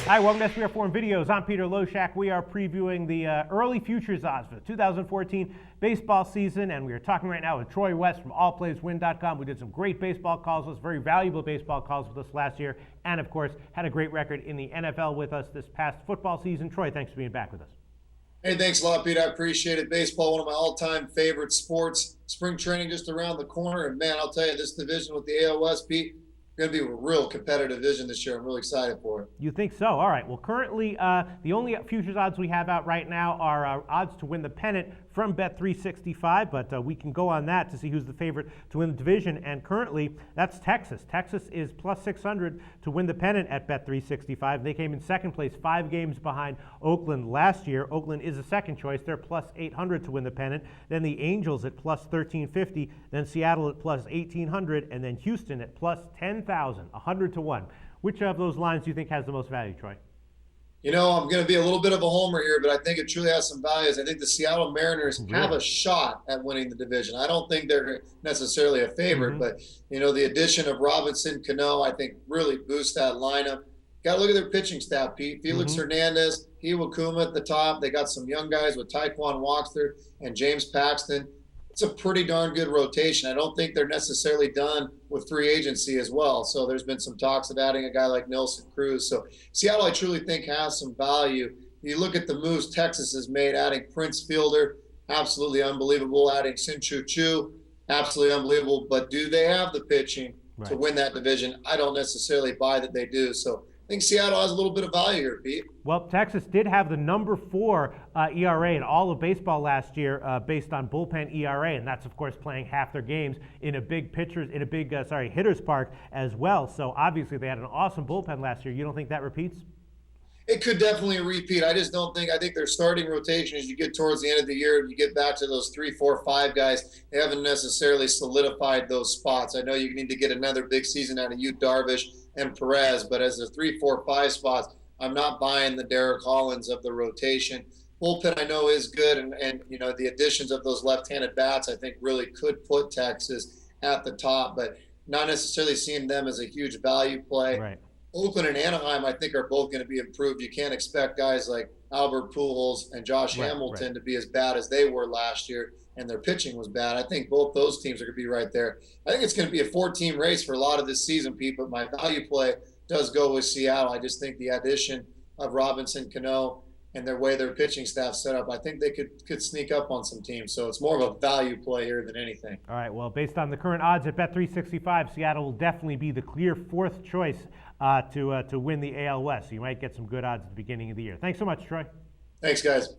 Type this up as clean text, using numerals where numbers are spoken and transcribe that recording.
Hi, welcome to SBR Forum Videos. I'm Peter Loshak. We are previewing the early futures odds for the 2014 baseball season, and we are talking right now with Troy West from allplayswin.com. We did some great baseball calls with us, very valuable baseball calls with us last year, and of course, had a great record in the NFL with us this past football season. Troy, thanks for being back with us. Hey, thanks a lot, Pete. I appreciate it. Baseball, one of my all-time favorite sports. Spring training just around the corner, and man, I'll tell you, this division with the AL West, Pete, going to be a real competitive division this year. I'm really excited for it. You think so? All right. Well, currently, the only futures odds we have out right now are odds to win the pennant from Bet365, but we can go on that to see who's the favorite to win the division. And currently, that's Texas. Texas is plus 600 to win the pennant at Bet365. They came in second place, 5 games behind Oakland last year. Oakland is a second choice. They're plus 800 to win the pennant. Then the Angels at plus 1350. Then Seattle at plus 1800. And then Houston at plus 10,000, 100 to 1. Which of those lines do you think has the most value, Troy? You know, I'm going to be a little bit of a homer here, but I think it truly has some values. I think the Seattle Mariners have a shot at winning the division. I don't think they're necessarily a favorite, but, you know, the addition of Robinson Cano, I think, really boosts that lineup. Got to look at their pitching staff, Pete. Felix Hernandez, Iwakuma at the top. They got some young guys with Taekwon Walker and James Paxton. It's a pretty darn good rotation. I don't think they're necessarily done with free agency as well. So there's been some talks of adding a guy like Nelson Cruz. So Seattle, I truly think, has some value. You look at the moves Texas has made, adding Prince Fielder, absolutely unbelievable. Adding Sin-Chu Chu, absolutely unbelievable. But do they have the pitching to win that division? I don't necessarily buy that they do. So I think Seattle has a little bit of value here, Pete. Well, Texas did have the number 4 ERA in all of baseball last year, based on bullpen ERA, and that's of course playing half their games in a big hitters park as well. So obviously they had an awesome bullpen last year. You don't think that repeats? It could definitely repeat. I just don't think. I think their starting rotation, as you get towards the end of the year, you get back to those 3, 4, 5 guys. They haven't necessarily solidified those spots. I know you need to get another big season out of Yu Darvish and Perez, but as the 3, 4, 5 spots, I'm not buying the Derek Hollins of the rotation. Bullpen I know is good, and you know, the additions of those left-handed bats I think really could put Texas at the top, but not necessarily seeing them as a huge value play. Right. Oakland and Anaheim, I think, are both going to be improved. You can't expect guys like Albert Pujols and Josh Hamilton to be as bad as they were last year, and their pitching was bad. I think both those teams are going to be right there. I think it's going to be a 4-team race for a lot of this season, Pete, but my value play does go with Seattle. I just think the addition of Robinson Cano and their way their pitching staff set up, I think they could sneak up on some teams. So it's more of a value play here than anything. All right, well, based on the current odds at Bet365, Seattle will definitely be the clear 4th choice to win the AL West. So you might get some good odds at the beginning of the year. Thanks so much, Troy. Thanks, guys.